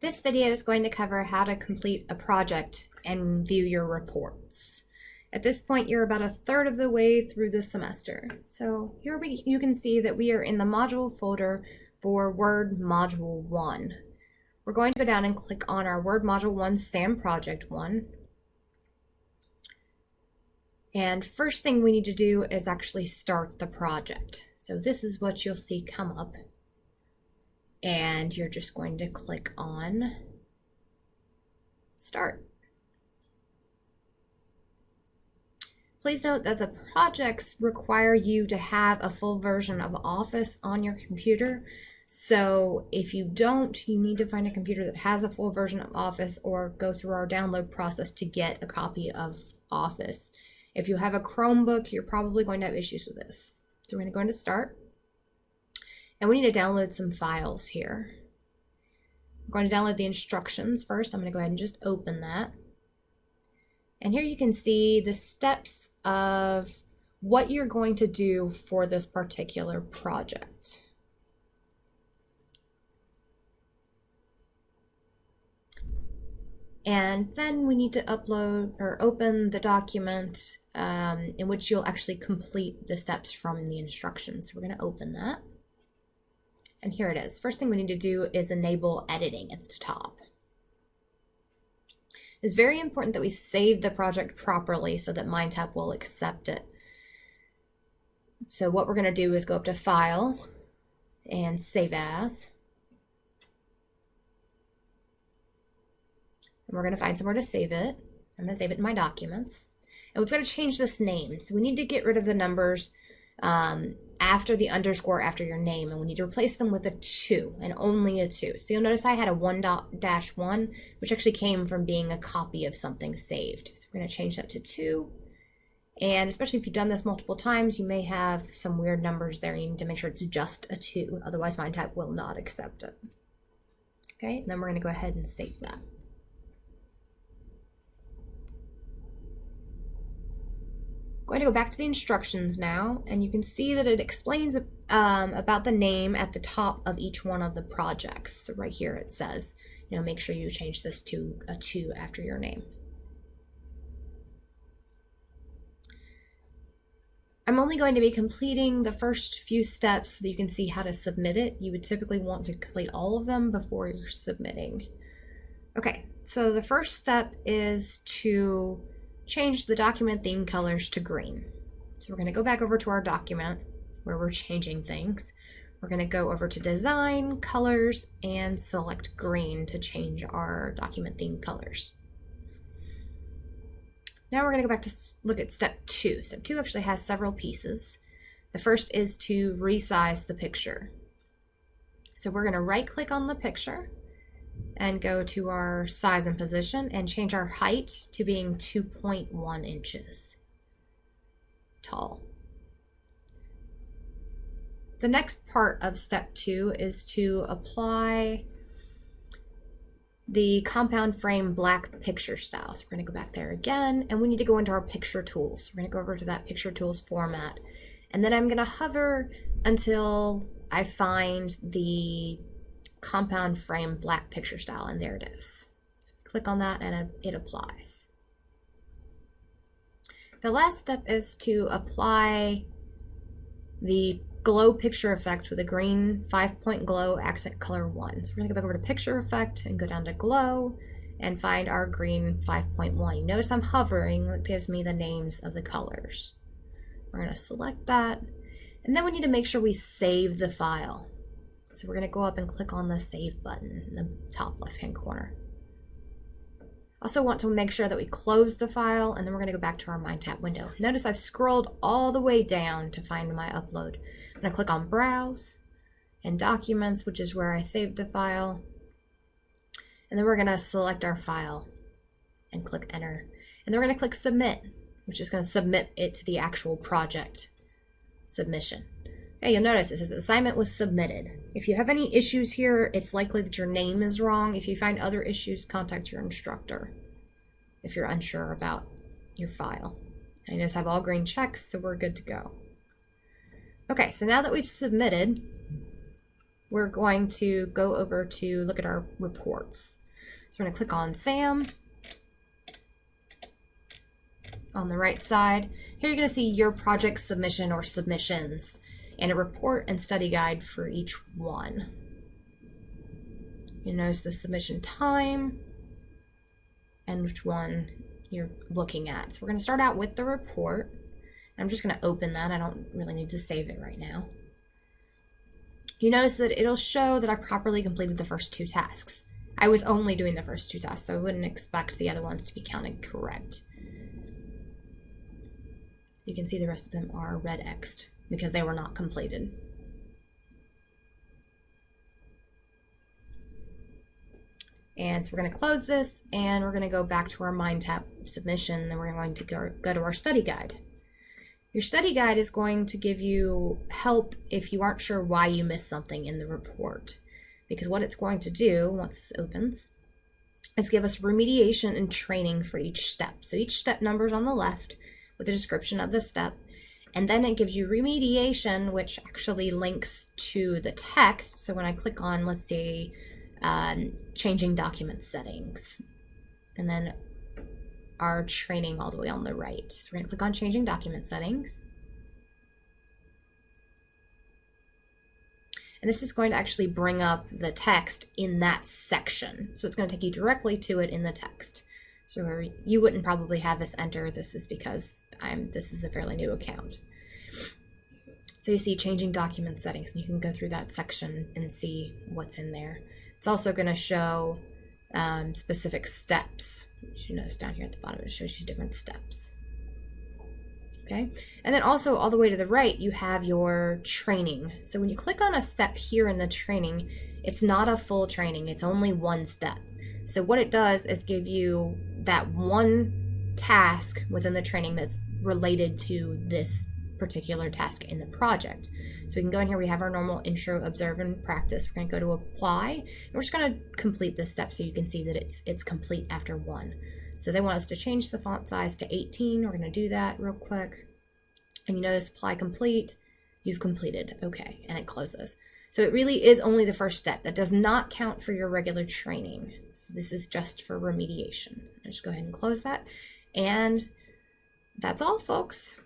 This video is going to cover how to complete a project and view your reports. At this point, you're about a third of the way through the semester. So here you can see that we are in the module folder for Word Module 1. We're going to go down and click on our Word Module 1 SAM Project 1. And first thing we need to do is actually start the project. So this is what you'll see come up. And you're just going to click on Start. Please note that the projects require you to have a full version of Office on your computer. So if you don't, you need to find a computer that has a full version of Office or go through our download process to get a copy of Office. If you have a Chromebook, you're probably going to have issues with this. So we're going to go into Start. And we need to download some files here. We're going to download the instructions first. I'm going to go ahead and just open that. And here you can see the steps of what you're going to do for this particular project. And then we need to upload or open the document in which you'll actually complete the steps from the instructions. We're going to open that. And here it is. First thing we need to do is enable editing at the top. It's very important that we save the project properly so that MindTap will accept it. So what we're going to do is go up to File and Save As. And we're going to find somewhere to save it. I'm going to save it in my documents. And we've got to change this name. So we need to get rid of the numbers after the underscore after your name, and we need to replace them with a 2 and only a 2. So you'll notice I had a 1.1, which actually came from being a copy of something saved. So we're going to change that to 2. And especially if you've done this multiple times, you may have some weird numbers there. You need to make sure it's just a 2. Otherwise, MindTap will not accept it. Okay, and then we're going to go ahead and save that. Going to go back to the instructions now, and you can see that it explains about the name at the top of each one of the projects. So right here it says, make sure you change this to a 2 after your name. I'm only going to be completing the first few steps so that you can see how to submit it. You would typically want to complete all of them before you're submitting. Okay, so the first step is to change the document theme colors to green. So we're going to go back over to our document where we're changing things. We're going to go over to Design, Colors, and select green to change our document theme colors. Now we're going to go back to look at step 2. Step 2 actually has several pieces. The first is to resize the picture. So we're going to right click on the picture and go to our size and position and change our height to being 2.1 inches tall. The next part of step 2 is to apply the compound frame black picture style. So we're going to go back there again, and we need to go into our picture tools. We're going to go over to that picture tools format, and then I'm going to hover until I find the compound frame black picture style, and there it is. So click on that and it applies. The last step is to apply the glow picture effect with a green 5-point glow accent color 1. So we're going to go back over to picture effect and go down to glow and find our green 5.1. You notice I'm hovering, it gives me the names of the colors. We're going to select that, and then we need to make sure we save the file. So we're going to go up and click on the Save button in the top left-hand corner. Also want to make sure that we close the file, and then we're going to go back to our MindTap window. Notice I've scrolled all the way down to find my upload. I'm going to click on Browse and Documents, which is where I saved the file. And then we're going to select our file and click Enter. And then we're going to click Submit, which is going to submit it to the actual project submission. Okay, you'll notice it says assignment was submitted. If you have any issues here, it's likely that your name is wrong. If you find other issues, contact your instructor if you're unsure about your file. I notice I have all green checks, so we're good to go. Okay, so now that we've submitted, we're going to go over to look at our reports. So we're going to click on SAM. On the right side, here you're going to see your project submission or submissions and a report and study guide for each one. You notice the submission time and which one you're looking at. So we're going to start out with the report. I'm just going to open that. I don't really need to save it right now. You notice that it'll show that I properly completed the first 2 tasks. I was only doing the first 2 tasks, so I wouldn't expect the other ones to be counted correct. You can see the rest of them are red X'd because they were not completed. And so we're going to close this and we're going to go back to our MindTap submission, and then we're going to go to our study guide. Your study guide is going to give you help if you aren't sure why you missed something in the report. Because what it's going to do once this opens is give us remediation and training for each step. So each step number is on the left with a description of the step, and then it gives you remediation, which actually links to the text. So when I click on, let's say, changing document settings, and then our training all the way on the right. So we're going to click on changing document settings. And this is going to actually bring up the text in that section. So it's going to take you directly to it in the text. So you wouldn't probably have this enter. This is because this is a fairly new account. So you see changing document settings, and you can go through that section and see what's in there. It's also going to show specific steps. You notice down here at the bottom, it shows you different steps. Okay, and then also all the way to the right, you have your training. So when you click on a step here in the training, it's not a full training, it's only one step. So what it does is give you that one task within the training that's related to this particular task in the project. So we can go in here, we have our normal intro, observe, and practice. We're going to go to apply, and we're just going to complete this step so you can see that it's complete after 1. So they want us to change the font size to 18. We're going to do that real quick. And you notice apply complete, you've completed. Okay, and it closes. So it really is only the first step. That does not count for your regular training. So this is just for remediation. I'll just go ahead and close that. And that's all, folks.